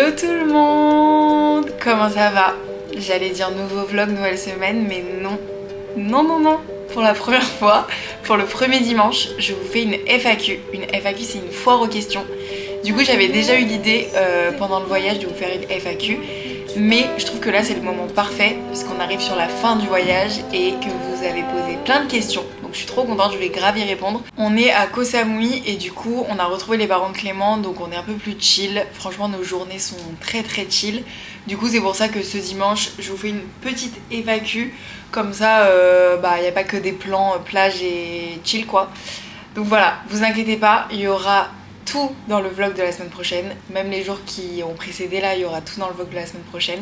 Hello tout le monde! Comment ça va? J'allais dire nouveau vlog, nouvelle semaine, mais non. Non. Pour la première fois, pour le premier dimanche, je vous fais une FAQ. Une FAQ, c'est une foire aux questions. Du coup, j'avais déjà eu l'idée pendant le voyage de vous faire une FAQ. Mais je trouve que là, c'est le moment parfait, parce qu'on arrive sur la fin du voyage et que vous avez posé plein de questions. Donc je suis trop contente, je vais grave y répondre. On est à Koh Samui et du coup, on a retrouvé les parents de Clément, donc on est un peu plus chill. Franchement, nos journées sont très chill. Du coup, c'est pour ça que ce dimanche, je vous fais une petite FAQ. Comme ça, il n'y a pas que des plans plage et chill, quoi. Donc voilà, vous inquiétez pas, il y aura tout dans le vlog de la semaine prochaine. Même les jours qui ont précédé là, il y aura tout dans le vlog de la semaine prochaine.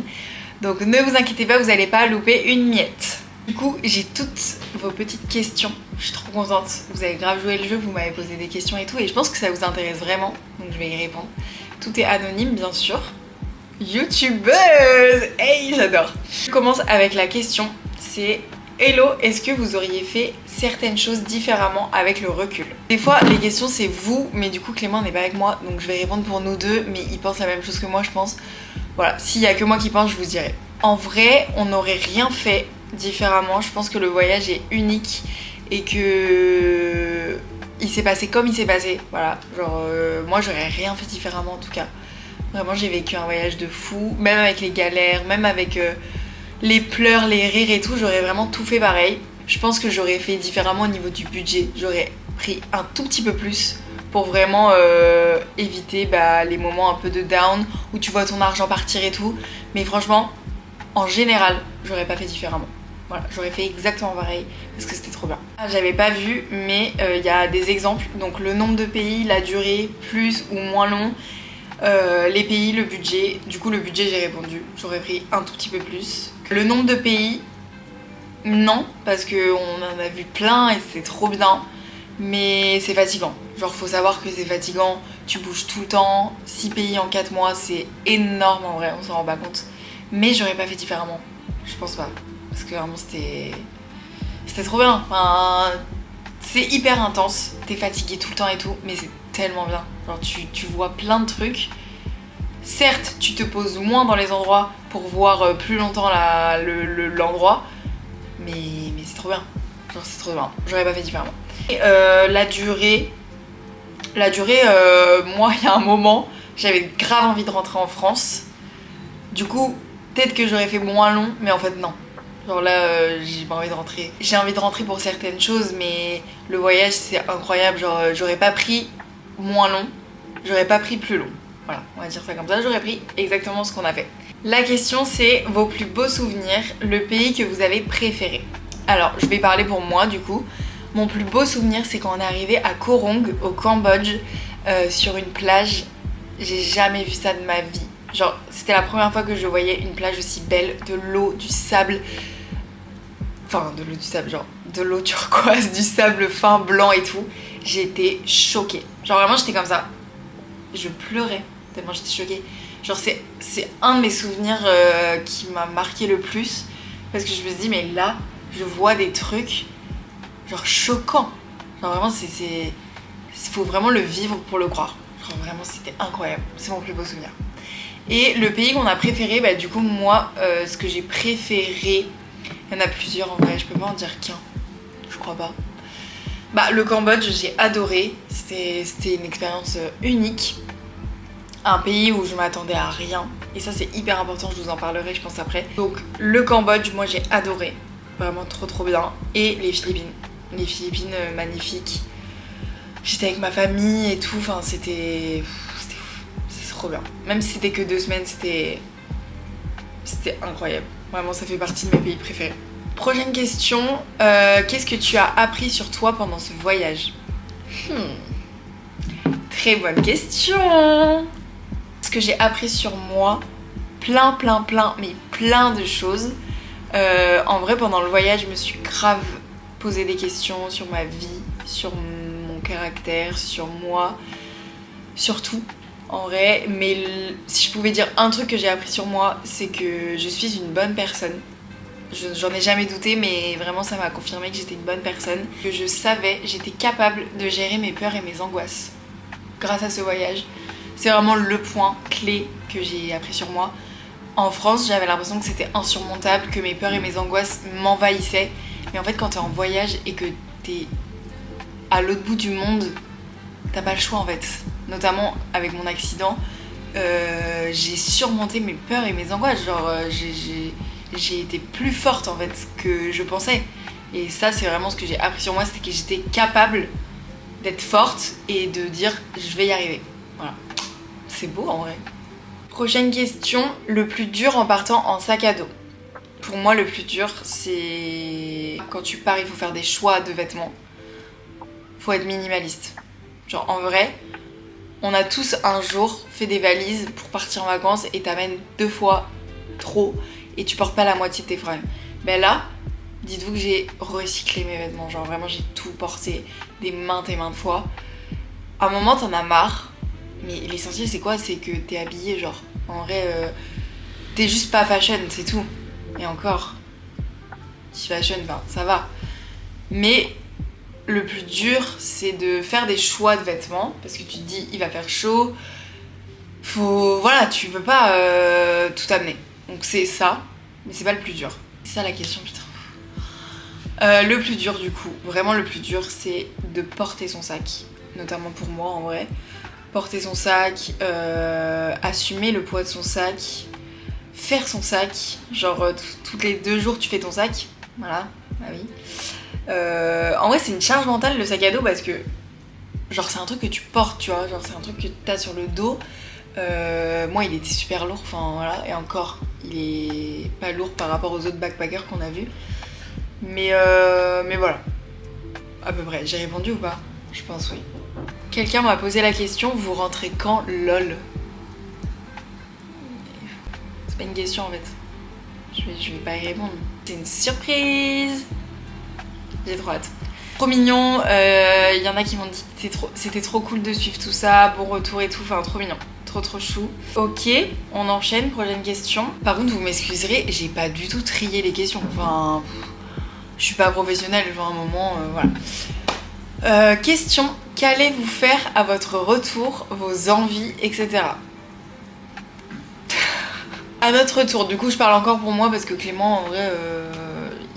Donc ne vous inquiétez pas, vous n'allez pas louper une miette. Du coup, j'ai toutes vos petites questions. Je suis trop contente. Vous avez grave joué le jeu, vous m'avez posé des questions et tout. Et je pense que ça vous intéresse vraiment. Donc je vais y répondre. Tout est anonyme, bien sûr. YouTubeuse! Hey, j'adore! Je commence avec la question. C'est... Hello, est-ce que vous auriez fait certaines choses différemment avec le recul? Des fois, les questions c'est vous, mais du coup Clément n'est pas avec moi, donc je vais répondre pour nous deux, mais il pense la même chose que moi, je pense. Voilà, s'il y a que moi qui pense, je vous dirai. En vrai, on n'aurait rien fait différemment. Je pense que le voyage est unique et que il s'est passé comme il s'est passé. Voilà, genre moi j'aurais rien fait différemment en tout cas. Vraiment, j'ai vécu un voyage de fou, même avec les galères, même avec les pleurs, les rires et tout, j'aurais vraiment tout fait pareil. Je pense que j'aurais fait différemment au niveau du budget. J'aurais pris un tout petit peu plus pour vraiment éviter les moments un peu de down où tu vois ton argent partir et tout. Mais franchement, en général, j'aurais pas fait différemment. Voilà, j'aurais fait exactement pareil parce que c'était trop bien. J'avais pas vu, mais il y a des exemples. Donc le nombre de pays, la durée, plus ou moins long. Les pays, le budget. Du coup, le budget, j'ai répondu. J'aurais pris un tout petit peu plus. Le nombre de pays, non, parce qu'on en a vu plein et c'est trop bien. Mais c'est fatigant. Genre, faut savoir que c'est fatigant. Tu bouges tout le temps. 6 pays en 4 mois, c'est énorme en vrai, on s'en rend pas compte. Mais j'aurais pas fait différemment. Je pense pas. Parce que vraiment, c'était trop bien. Enfin, c'est hyper intense. T'es fatigué tout le temps et tout, mais c'est tellement bien. Genre tu vois plein de trucs. Certes, tu te poses moins dans les endroits pour voir plus longtemps l'endroit, mais c'est trop bien. Genre c'est trop bien. J'aurais pas fait différemment. Et, la durée, moi il y a un moment, j'avais grave envie de rentrer en France. Du coup, peut-être que j'aurais fait moins long, mais en fait non. Genre là, j'ai pas envie de rentrer. J'ai envie de rentrer pour certaines choses, mais le voyage c'est incroyable. Genre j'aurais pas pris moins long, j'aurais pas pris plus long. Voilà, on va dire ça comme ça, j'aurais pris exactement ce qu'on a fait. La question c'est vos plus beaux souvenirs, le pays que vous avez préféré. Alors, je vais parler pour moi du coup. Mon plus beau souvenir c'est quand on est arrivé à Koh Rong, au Cambodge, sur une plage. J'ai jamais vu ça de ma vie. Genre, c'était la première fois que je voyais une plage aussi belle, de l'eau, du sable. Enfin, de l'eau, du sable, genre de l'eau turquoise, du sable fin, blanc et tout. J'étais choquée. Genre vraiment, j'étais comme ça. Je pleurais tellement j'étais choquée. Genre c'est un de mes souvenirs qui m'a marqué le plus. Parce que je me suis dit, mais là, je vois des trucs genre choquants. Genre vraiment, faut vraiment le vivre pour le croire. Genre vraiment, c'était incroyable. C'est mon plus beau souvenir. Et le pays qu'on a préféré, du coup, moi, ce que j'ai préféré, il y en a plusieurs en vrai, je peux pas en dire qu'un. Je crois pas. Le Cambodge, j'ai adoré. C'était une expérience unique. Un pays où je m'attendais à rien. Et ça, c'est hyper important, je vous en parlerai, je pense, après. Donc, le Cambodge, moi, j'ai adoré. Vraiment trop bien. Et les Philippines. Les Philippines, magnifiques. J'étais avec ma famille et tout. Enfin, c'était trop bien. Même si c'était que 2 semaines, c'était incroyable. Vraiment, ça fait partie de mes pays préférés. Prochaine question, qu'est-ce que tu as appris sur toi pendant ce voyage? Très bonne question. Ce que j'ai appris sur moi, plein, mais plein de choses. En vrai, pendant le voyage, je me suis grave posé des questions sur ma vie, sur mon caractère, sur moi, sur tout. En vrai, mais si je pouvais dire un truc que j'ai appris sur moi, c'est que je suis une bonne personne. J'en ai jamais douté, mais vraiment ça m'a confirmé que j'étais une bonne personne. Que j'étais capable de gérer mes peurs et mes angoisses grâce à ce voyage. C'est vraiment le point clé que j'ai appris sur moi. En France, j'avais l'impression que c'était insurmontable, que mes peurs et mes angoisses m'envahissaient. Mais en fait, quand t'es en voyage et que t'es à l'autre bout du monde, t'as pas le choix en fait. Notamment avec mon accident, j'ai surmonté mes peurs et mes angoisses. Genre, j'ai été plus forte en fait que je pensais. Et ça, c'est vraiment ce que j'ai appris sur moi, c'était que j'étais capable d'être forte et de dire je vais y arriver. Voilà. C'est beau en vrai. Prochaine question, le plus dur en partant en sac à dos. Pour moi, le plus dur, c'est quand tu pars, il faut faire des choix de vêtements. Faut être minimaliste. Genre en vrai, on a tous un jour fait des valises pour partir en vacances et t'amènes 2 fois trop et tu portes pas la moitié de tes fringues. Ben là, dites-vous que j'ai recyclé mes vêtements. Genre vraiment, j'ai tout porté des maintes et maintes fois. À un moment, t'en as marre. Mais l'essentiel, c'est quoi? C'est que t'es habillé, genre. En vrai, t'es juste pas fashion, c'est tout. Et encore, petit fashion, enfin, ça va. Mais le plus dur, c'est de faire des choix de vêtements. Parce que tu te dis, il va faire chaud. Voilà, tu peux pas tout amener. Donc c'est ça, mais c'est pas le plus dur. C'est ça la question, putain. Le plus dur, du coup, vraiment le plus dur, c'est de porter son sac. Notamment pour moi, en vrai. Porter son sac, assumer le poids de son sac, faire son sac, genre tous les 2 jours tu fais ton sac, voilà, bah oui. En vrai c'est une charge mentale le sac à dos parce que genre c'est un truc que tu portes, tu vois, genre c'est un truc que t'as sur le dos. Moi il était super lourd, enfin voilà, et encore il est pas lourd par rapport aux autres backpackers qu'on a vus. Mais voilà, à peu près, j'ai répondu ou pas? Je pense oui. Quelqu'un m'a posé la question, vous rentrez quand lol? C'est pas une question en fait. Je vais pas y répondre. C'est une surprise. J'ai trop hâte. Trop mignon, y en a qui m'ont dit que c'était trop cool de suivre tout ça, bon retour et tout, enfin trop mignon. Trop chou. Ok, on enchaîne, prochaine question. Par contre vous m'excuserez, j'ai pas du tout trié les questions. Enfin, je suis pas professionnelle, genre à un moment, voilà. Question, qu'allez-vous faire à votre retour, vos envies, etc. À notre retour, du coup je parle encore pour moi parce que Clément en vrai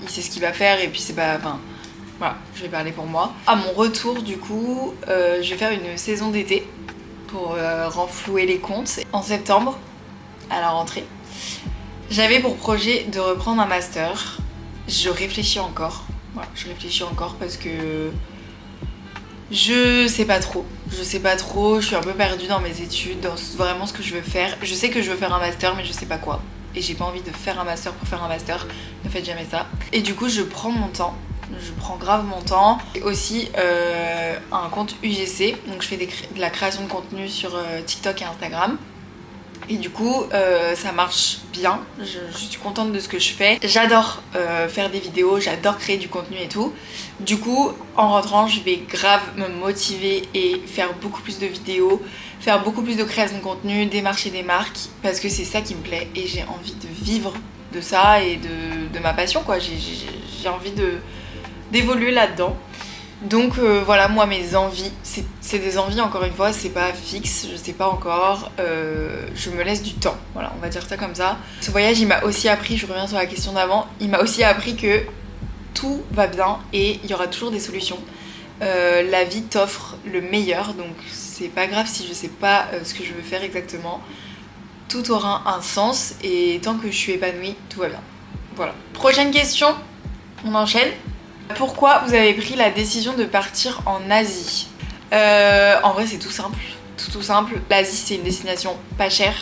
il sait ce qu'il va faire et puis c'est pas... Enfin voilà, je vais parler pour moi. À mon retour du coup, je vais faire une saison d'été pour renflouer les comptes en septembre à la rentrée. J'avais pour projet de reprendre un master. Je réfléchis encore. Voilà, je réfléchis encore parce que je sais pas trop, je suis un peu perdue dans mes études, dans vraiment ce que je veux faire. Je sais que je veux faire un master mais je sais pas quoi. Et j'ai pas envie de faire un master pour faire un master, ne faites jamais ça. Et du coup je prends mon temps, je prends grave mon temps. Et aussi un compte UGC, donc je fais de la création de contenu sur TikTok et Instagram. Et du coup ça marche bien, je suis contente de ce que je fais. J'adore faire des vidéos, j'adore créer du contenu et tout. Du coup en rentrant je vais grave me motiver et faire beaucoup plus de vidéos, faire beaucoup plus de création de contenu, démarcher des marques, parce que c'est ça qui me plaît et j'ai envie de vivre de ça et de ma passion quoi. J'ai envie d'évoluer là-dedans. Donc voilà, moi mes envies, c'est des envies encore une fois, c'est pas fixe, je sais pas encore, je me laisse du temps, voilà, on va dire ça comme ça. Ce voyage il m'a aussi appris, je reviens sur la question d'avant, il m'a aussi appris que tout va bien et il y aura toujours des solutions. La vie t'offre le meilleur, donc c'est pas grave si je sais pas ce que je veux faire exactement, tout aura un sens et tant que je suis épanouie, tout va bien. Voilà. Prochaine question, on enchaîne. Pourquoi vous avez pris la décision de partir en Asie? En vrai c'est tout simple, tout simple. L'Asie c'est une destination pas chère,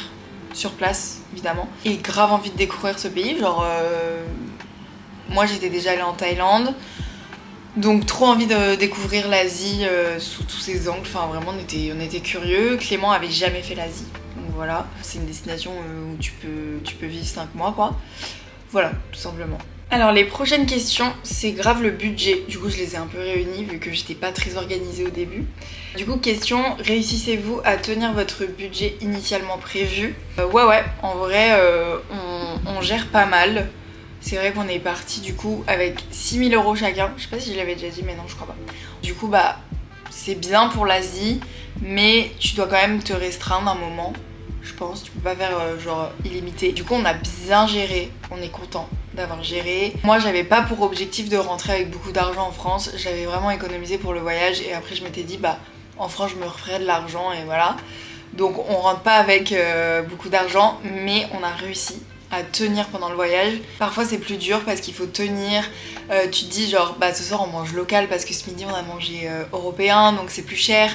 sur place évidemment, et grave envie de découvrir ce pays. Genre moi j'étais déjà allée en Thaïlande, donc trop envie de découvrir l'Asie sous tous ses angles. Enfin vraiment on était curieux. Clément avait jamais fait l'Asie, donc voilà. C'est une destination où tu peux vivre 5 mois quoi. Voilà, tout simplement. Alors les prochaines questions, c'est grave le budget. Du coup je les ai un peu réunies vu que j'étais pas très organisée au début. Du coup question, réussissez-vous à tenir votre budget initialement prévu? Ouais, en vrai on gère pas mal. C'est vrai qu'on est parti du coup avec 6 000 € chacun. Je sais pas si je l'avais déjà dit mais non je crois pas. Du coup bah c'est bien pour l'Asie, mais tu dois quand même te restreindre un moment, je pense. Tu peux pas faire genre illimité. Du coup, on a bien géré, on est content d'avoir géré. Moi, j'avais pas pour objectif de rentrer avec beaucoup d'argent en France, j'avais vraiment économisé pour le voyage et après je m'étais dit bah en France je me referais de l'argent et voilà. Donc on rentre pas avec beaucoup d'argent, mais on a réussi à tenir pendant le voyage. Parfois c'est plus dur parce qu'il faut tenir. Tu te dis genre bah ce soir on mange local parce que ce midi on a mangé européen donc c'est plus cher.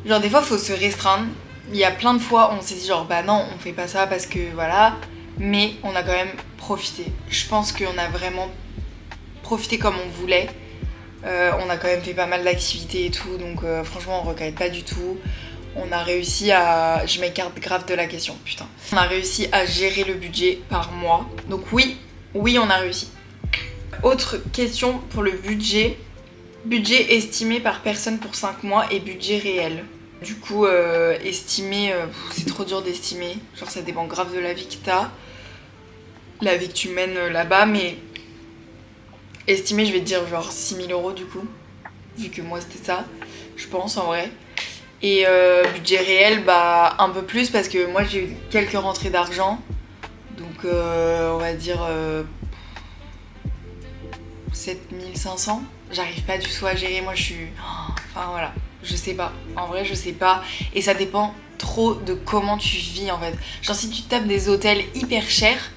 Genre des fois faut se restreindre. Il y a plein de fois on s'est dit genre bah non on fait pas ça parce que voilà. Mais on a quand même profité. Je pense qu'on a vraiment profité comme on voulait. On a quand même fait pas mal d'activités et tout donc franchement on regrette pas du tout. On a réussi à... Je m'écarte grave de la question, putain. On a réussi à gérer le budget par mois. Donc oui, on a réussi. Autre question pour le budget. Budget estimé par personne pour 5 mois et budget réel. Du coup, estimé, c'est trop dur d'estimer. Genre ça dépend grave de la vie que t'as. La vie que tu mènes là-bas, mais... Estimé, je vais te dire genre 6 000 € du coup. Vu que moi c'était ça, je pense en vrai. Et budget réel, bah un peu plus parce que moi j'ai eu quelques rentrées d'argent. Donc on va dire 7500. J'arrive pas du tout à gérer, moi je suis... Enfin voilà, je sais pas. En vrai je sais pas. Et ça dépend trop de comment tu vis en fait. Genre si tu tapes des hôtels hyper chers,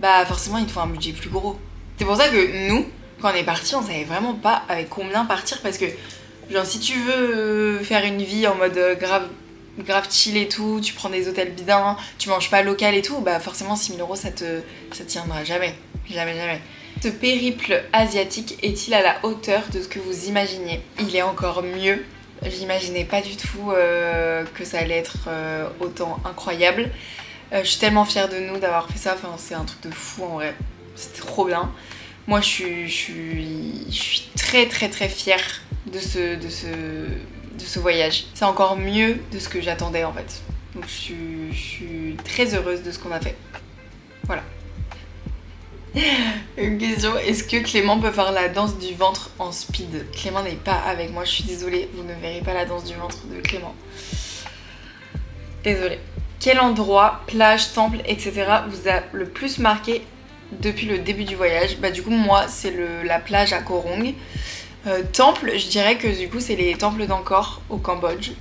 bah forcément il te faut un budget plus gros. C'est pour ça que nous, quand on est partis, on savait vraiment pas avec combien partir parce que genre si tu veux faire une vie en mode grave chill et tout, tu prends des hôtels bien, tu manges pas local et tout, bah forcément 6 000 € ça tiendra jamais. Jamais. Ce périple asiatique est-il à la hauteur de ce que vous imaginiez? Il est encore mieux. J'imaginais pas du tout que ça allait être autant incroyable. Je suis tellement fière de nous d'avoir fait ça, enfin c'est un truc de fou en vrai. C'était trop bien. Moi je suis très fière de ce voyage. C'est encore mieux de ce que j'attendais en fait. Donc je suis très heureuse de ce qu'on a fait. Voilà. Une question, est-ce que Clément peut faire la danse du ventre en speed? Clément n'est pas avec moi, je suis désolée, vous ne verrez pas la danse du ventre de Clément. Désolée. Quel endroit, plage, temple, etc. vous a le plus marqué depuis le début du voyage? Bah du coup moi c'est la plage à Koh Rong. Temple, je dirais que du coup c'est les temples d'Angkor au Cambodge.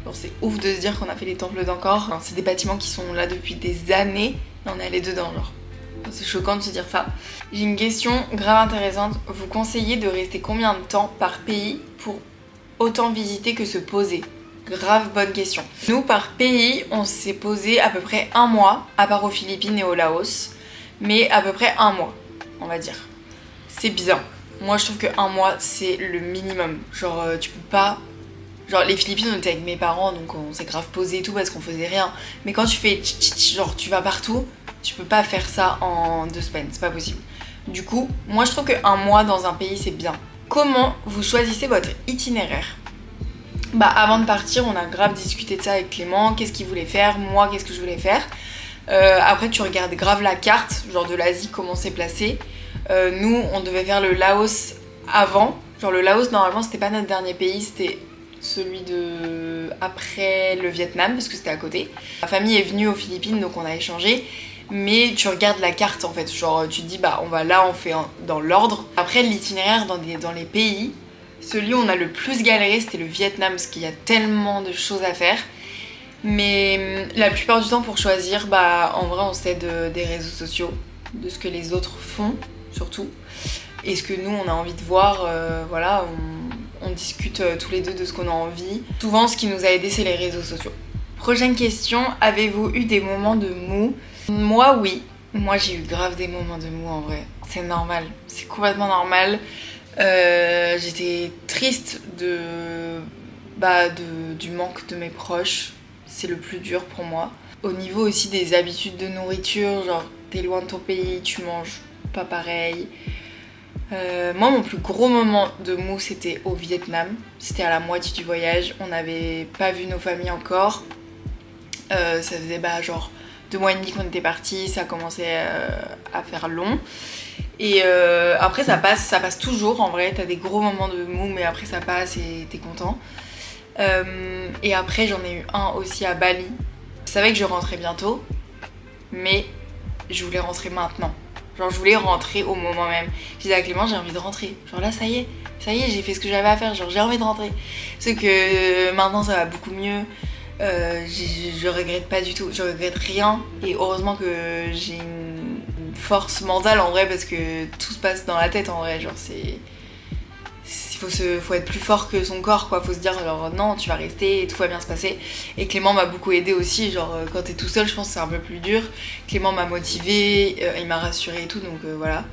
Bon, c'est ouf de se dire qu'on a fait les temples d'Angkor. Enfin, c'est des bâtiments qui sont là depuis des années et on est allé dedans genre. Enfin, c'est choquant de se dire ça. J'ai une question grave intéressante. Vous conseillez de rester combien de temps par pays pour autant visiter que se poser? Grave bonne question. Nous par pays on s'est posé à peu près 1 mois, à part aux Philippines et au Laos. Mais à peu près 1 mois on va dire. C'est bien. Moi je trouve que 1 mois c'est le minimum. Genre tu peux pas... Genre les Philippines on était avec mes parents donc on s'est grave posé et tout parce qu'on faisait rien. Mais quand tu fais genre tu vas partout, tu peux pas faire ça en 2 semaines, c'est pas possible. Du coup, moi je trouve que 1 mois dans un pays c'est bien. Comment vous choisissez votre itinéraire? Bah avant de partir on a grave discuté de ça avec Clément, qu'est-ce qu'il voulait faire, moi qu'est-ce que je voulais faire. Après tu regardes grave la carte, genre de l'Asie, comment c'est placé. Nous on devait faire le Laos avant. Genre le Laos normalement c'était pas notre dernier pays, c'était celui de après le Vietnam parce que c'était à côté. Ma famille est venue aux Philippines donc on a échangé. Mais tu regardes la carte en fait, genre tu te dis bah on va là, on fait dans l'ordre. Après l'itinéraire dans les pays, celui où on a le plus galéré c'était le Vietnam parce qu'il y a tellement de choses à faire. Mais la plupart du temps pour choisir, bah en vrai on s'aide des réseaux sociaux, de ce que les autres font surtout. Et ce que nous on a envie de voir, voilà, on discute tous les deux de ce qu'on a envie. Souvent ce qui nous a aidé c'est les réseaux sociaux. Prochaine question, avez-vous eu des moments de mou? Moi oui, moi j'ai eu grave des moments de mou en vrai. C'est normal, c'est complètement normal. J'étais triste du manque de mes proches. C'est le plus dur pour moi. Au niveau aussi des habitudes de nourriture, genre t'es loin de ton pays, tu manges pas pareil. Moi mon plus gros moment de mou c'était au Vietnam. C'était à la moitié du voyage, on n'avait pas vu nos familles encore. Ça faisait genre 2 mois et demi qu'on était partis, ça commençait à faire long. Et après ça passe toujours en vrai, t'as des gros moments de mou mais après ça passe et t'es content. Et après j'en ai eu un aussi à Bali. Je savais que je rentrais bientôt, mais je voulais rentrer maintenant. Genre je voulais rentrer au moment même. Je disais à Clément j'ai envie de rentrer. Genre là ça y est, j'ai fait ce que j'avais à faire, genre j'ai envie de rentrer. Sauf que maintenant ça va beaucoup mieux. Je regrette pas du tout, je regrette rien. Et heureusement que j'ai une force mentale en vrai parce que tout se passe dans la tête en vrai. Genre c'est... Faut être plus fort que son corps quoi, faut se dire genre non tu vas rester et tout va bien se passer. Et Clément m'a beaucoup aidé aussi, genre quand t'es tout seul je pense que c'est un peu plus dur. Clément m'a motivé, il m'a rassuré et tout donc voilà,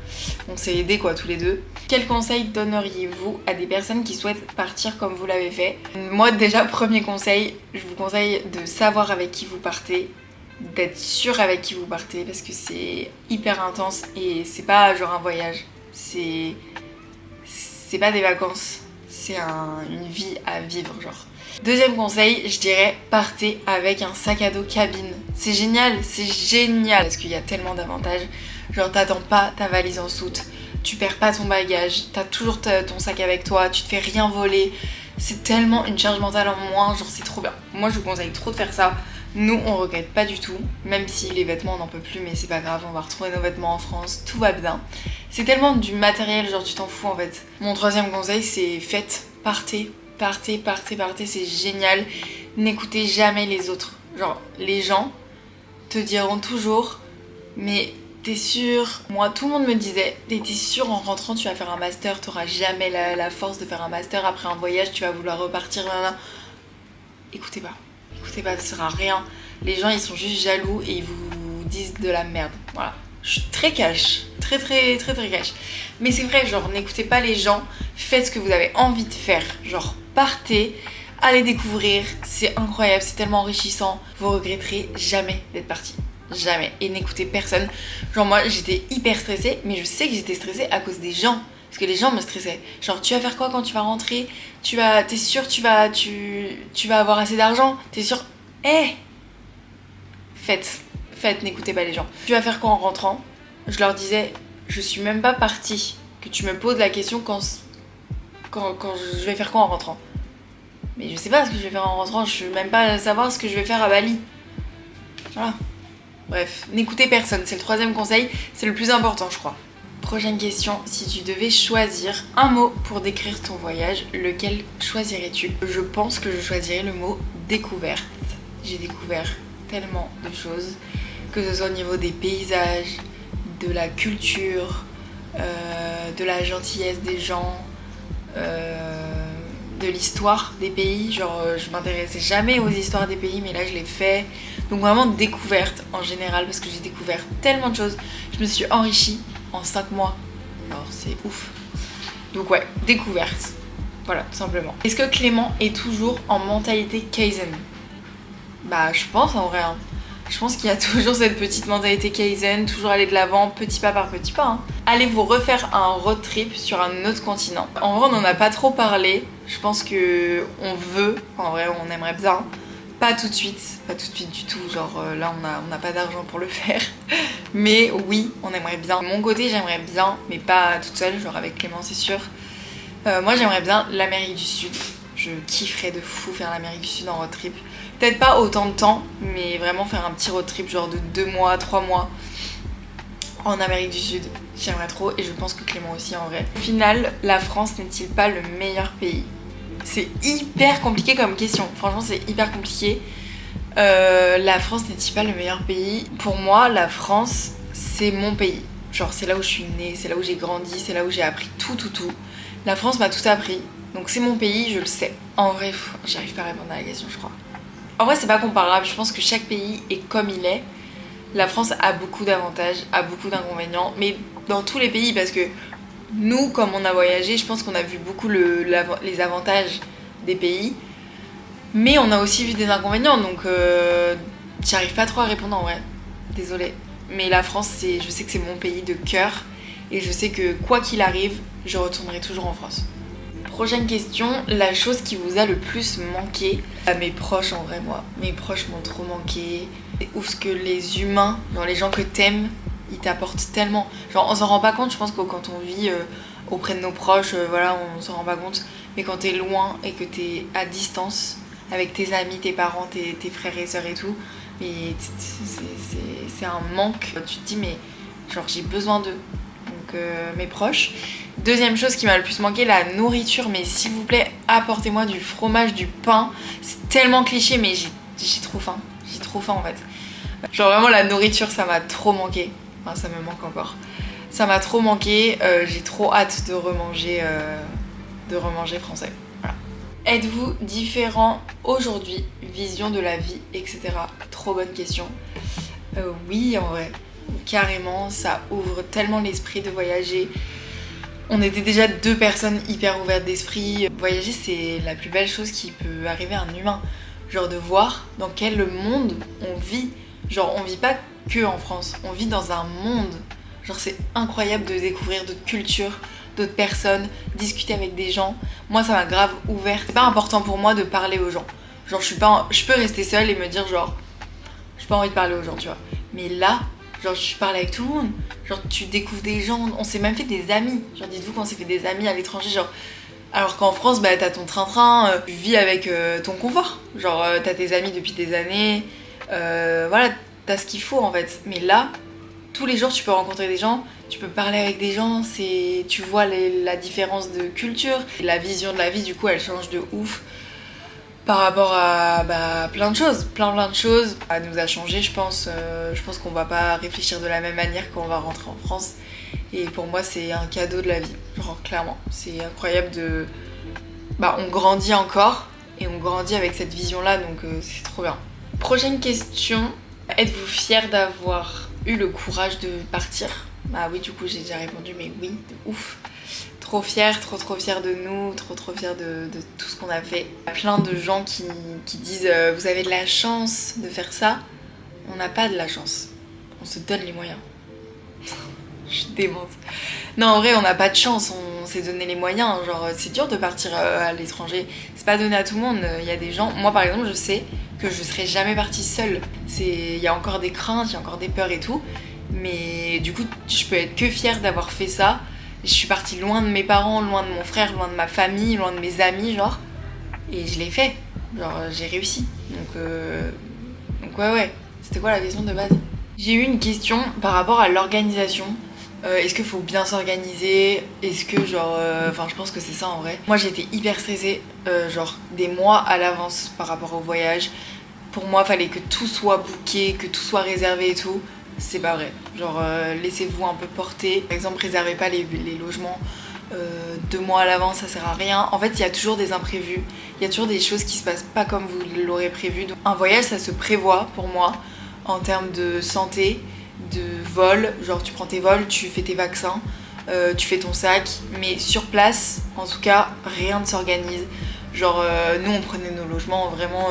on s'est aidés quoi tous les deux. Quel conseil donneriez-vous à des personnes qui souhaitent partir comme vous l'avez fait? Moi déjà premier conseil, je vous conseille de savoir avec qui vous partez, d'être sûr avec qui vous partez parce que c'est hyper intense et c'est pas genre un voyage, c'est pas des vacances, c'est une vie à vivre genre. Deuxième conseil, je dirais partez avec un sac à dos cabine. C'est génial parce qu'il y a tellement d'avantages. Genre t'attends pas ta valise en soute, tu perds pas ton bagage, t'as toujours ton sac avec toi, tu te fais rien voler. C'est tellement une charge mentale en moins, genre c'est trop bien. Moi je vous conseille trop de faire ça. Nous on regrette pas du tout, même si les vêtements on n'en peut plus mais c'est pas grave, on va retrouver nos vêtements en France, tout va bien. C'est tellement du matériel, genre tu t'en fous en fait. Mon troisième conseil c'est partez, c'est génial. N'écoutez jamais les autres. Genre les gens te diront toujours mais t'es sûre? Moi tout le monde me disait t'es sûre en rentrant tu vas faire un master, t'auras jamais la force de faire un master après un voyage, tu vas vouloir repartir, là. Écoutez pas, ça sert à rien. Les gens ils sont juste jaloux et ils vous disent de la merde. Voilà. Je suis très cash, très cash. Mais c'est vrai, genre n'écoutez pas les gens, faites ce que vous avez envie de faire. Genre partez, allez découvrir, c'est incroyable, c'est tellement enrichissant. Vous regretterez jamais d'être parti. Jamais. Et n'écoutez personne. Genre moi j'étais hyper stressée, mais je sais que j'étais stressée à cause des gens. Parce que les gens me stressaient. Genre tu vas faire quoi quand tu vas rentrer? T'es sûre tu vas avoir assez d'argent? T'es sûre? Faites, n'écoutez pas les gens. Tu vas faire quoi en rentrant? Je leur disais, je suis même pas partie. Que tu me poses la question quand je vais faire quoi en rentrant. Mais je sais pas ce que je vais faire en rentrant, je veux même pas savoir ce que je vais faire à Bali. Voilà. Bref, n'écoutez personne, c'est le troisième conseil, c'est le plus important je crois. Prochaine question, si tu devais choisir un mot pour décrire ton voyage, lequel choisirais-tu? Je pense que je choisirais le mot découverte. J'ai découvert tellement de choses, que ce soit au niveau des paysages, de la culture, de la gentillesse des gens, de l'histoire des pays. Genre je m'intéressais jamais aux histoires des pays mais là je l'ai fait. Donc vraiment découverte en général parce que j'ai découvert tellement de choses. Je me suis enrichie en 5 mois. Alors c'est ouf. Donc ouais, découverte. Voilà, tout simplement. Est-ce que Clément est toujours en mentalité Kaizen? Bah je pense en vrai. Je pense qu'il y a toujours cette petite mentalité Kaizen, toujours aller de l'avant, petit pas par petit pas. Allez vous refaire un road trip sur un autre continent. En vrai on n'en a pas trop parlé. Je pense que on veut, en vrai on aimerait bien. Pas tout de suite du tout, genre là on n'a pas d'argent pour le faire. Mais oui, on aimerait bien. De mon côté j'aimerais bien, mais pas toute seule, genre avec Clément c'est sûr. Moi j'aimerais bien l'Amérique du Sud. Je kifferais de fou faire l'Amérique du Sud en road trip. Peut-être pas autant de temps, mais vraiment faire un petit road trip genre de 2 mois, 3 mois en Amérique du Sud. J'aimerais trop et je pense que Clément aussi en vrai. Au final, la France n'est-il pas le meilleur pays? C'est hyper compliqué comme question, franchement c'est hyper compliqué. La France n'est-il pas le meilleur pays? Pour moi, la France, c'est mon pays. Genre c'est là où je suis née, c'est là où j'ai grandi, c'est là où j'ai appris tout. La France m'a tout appris, donc c'est mon pays, je le sais. En vrai, j'arrive pas à répondre à la question je crois. En vrai c'est pas comparable, je pense que chaque pays est comme il est. La France a beaucoup d'avantages, a beaucoup d'inconvénients, mais dans tous les pays parce que nous, comme on a voyagé, je pense qu'on a vu beaucoup les avantages des pays. Mais on a aussi vu des inconvénients, donc j'arrive pas trop à répondre en vrai. Désolée. Mais la France, je sais que c'est mon pays de cœur. Et je sais que quoi qu'il arrive, je retournerai toujours en France. Prochaine question, la chose qui vous a le plus manqué? À mes proches en vrai moi. Mes proches m'ont trop manqué. C'est ouf ce que les humains, genre les gens que t'aimes, il t'apporte tellement. Genre on s'en rend pas compte, je pense que quand on vit auprès de nos proches, voilà, on s'en rend pas compte. Mais quand t'es loin et que t'es à distance avec tes amis, tes parents, tes frères et sœurs et tout, mais c'est un manque. Tu te dis mais genre j'ai besoin d'eux. Donc mes proches. Deuxième chose qui m'a le plus manqué, la nourriture. Mais s'il vous plaît, apportez-moi du fromage, du pain. C'est tellement cliché, mais j'ai trop faim. J'ai trop faim en fait. Genre vraiment la nourriture, ça m'a trop manqué. Enfin, ça me manque encore. Ça m'a trop manqué. J'ai trop hâte de remanger français. Voilà. Êtes-vous différent aujourd'hui? Vision de la vie, etc. Trop bonne question. Oui, en vrai. Carrément, ça ouvre tellement l'esprit de voyager. On était déjà deux personnes hyper ouvertes d'esprit. Voyager, c'est la plus belle chose qui peut arriver à un humain. Genre de voir dans quel monde on vit. Genre on vit pas que en France, on vit dans un monde. Genre c'est incroyable de découvrir d'autres cultures, d'autres personnes, discuter avec des gens. Moi ça m'a grave ouverte. C'est pas important pour moi de parler aux gens. Genre je peux rester seule et me dire genre j'ai pas envie de parler aux gens, tu vois. Mais là, genre je parle avec tout le monde. Genre tu découvres des gens, on s'est même fait des amis. Genre dites-vous qu'on s'est fait des amis à l'étranger, genre. Alors qu'en France, bah t'as ton train-train, tu vis avec ton confort. Genre t'as tes amis depuis des années, voilà, t'as ce qu'il faut en fait. Mais là, tous les jours tu peux rencontrer des gens, tu peux parler avec des gens, tu vois la différence de culture. La vision de la vie du coup elle change de ouf. Par rapport à plein de choses, plein de choses. Ça nous a changé, je pense qu'on va pas réfléchir de la même manière quand on va rentrer en France. Et pour moi c'est un cadeau de la vie, genre clairement. C'est incroyable de... on grandit encore et on grandit avec cette vision-là, donc c'est trop bien. Prochaine question, êtes-vous fière d'avoir eu le courage de partir? Bah oui, du coup j'ai déjà répondu, mais oui, de ouf. Trop fière, trop fière de nous, trop fière de tout ce qu'on a fait. Il y a plein de gens qui disent vous avez de la chance de faire ça. On n'a pas de la chance, on se donne les moyens. Je suis démente. Non, en vrai, on n'a pas de chance, on s'est donné les moyens. Genre, c'est dur de partir à l'étranger. C'est pas donné à tout le monde. Il y a des gens... Moi, par exemple, je sais que je serais jamais partie seule. Il y a encore des craintes, il y a encore des peurs et tout. Mais du coup, je peux être que fière d'avoir fait ça. Je suis partie loin de mes parents, loin de mon frère, loin de ma famille, loin de mes amis, genre. Et je l'ai fait. Genre, j'ai réussi. Donc ouais. C'était quoi la question de base? J'ai eu une question par rapport à l'organisation. Est-ce qu'il faut bien s'organiser? Est-ce que genre... Enfin je pense que c'est ça en vrai. Moi j'étais hyper stressée, genre des mois à l'avance par rapport au voyage. Pour moi fallait que tout soit booké, que tout soit réservé et tout. C'est pas vrai. Genre laissez-vous un peu porter. Par exemple réservez pas les logements 2 mois à l'avance, ça sert à rien. En fait il y a toujours des imprévus. Il y a toujours des choses qui se passent pas comme vous l'aurez prévu. Donc, un voyage ça se prévoit pour moi en termes de santé, de vol, genre tu prends tes vols, tu fais tes vaccins, tu fais ton sac, mais sur place, en tout cas, rien ne s'organise. Genre nous on prenait nos logements vraiment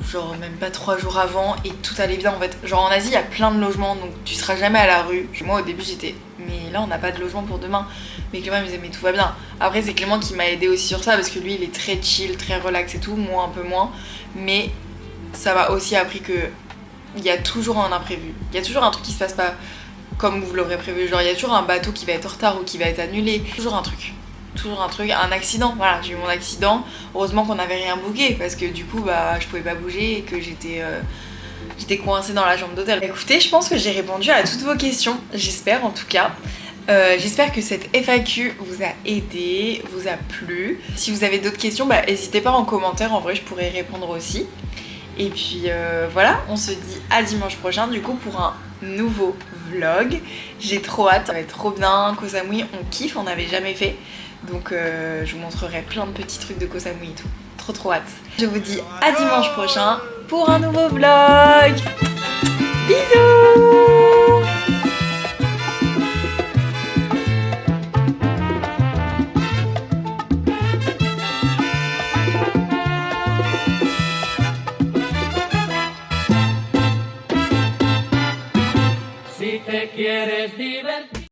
genre même pas 3 jours avant et tout allait bien en fait. Genre en Asie il y a plein de logements donc tu seras jamais à la rue. Moi au début j'étais mais là on n'a pas de logement pour demain. Mais Clément il me disait mais tout va bien. Après c'est Clément qui m'a aidé aussi sur ça parce que lui il est très chill, très relax et tout, moi un peu moins. Mais ça m'a aussi appris que il y a toujours un imprévu. Il y a toujours un truc qui se passe pas comme vous l'aurez prévu. Genre il y a toujours un bateau qui va être en retard ou qui va être annulé. Toujours un truc, un accident. Voilà, j'ai eu mon accident. Heureusement qu'on n'avait rien booké parce que du coup je pouvais pas bouger et que j'étais coincée dans la chambre d'hôtel. Écoutez, je pense que j'ai répondu à toutes vos questions. J'espère en tout cas. J'espère que cette FAQ vous a aidé, vous a plu. Si vous avez d'autres questions, n'hésitez pas en commentaire. En vrai, je pourrais répondre aussi. Et puis voilà, on se dit à dimanche prochain du coup pour un nouveau vlog. J'ai trop hâte, ça va être trop bien. Koh Samui, on kiffe, on n'avait jamais fait. Donc je vous montrerai plein de petits trucs de Koh Samui et tout. Trop hâte. Je vous dis à dimanche prochain pour un nouveau vlog. Bisous. Si te quieres divertir.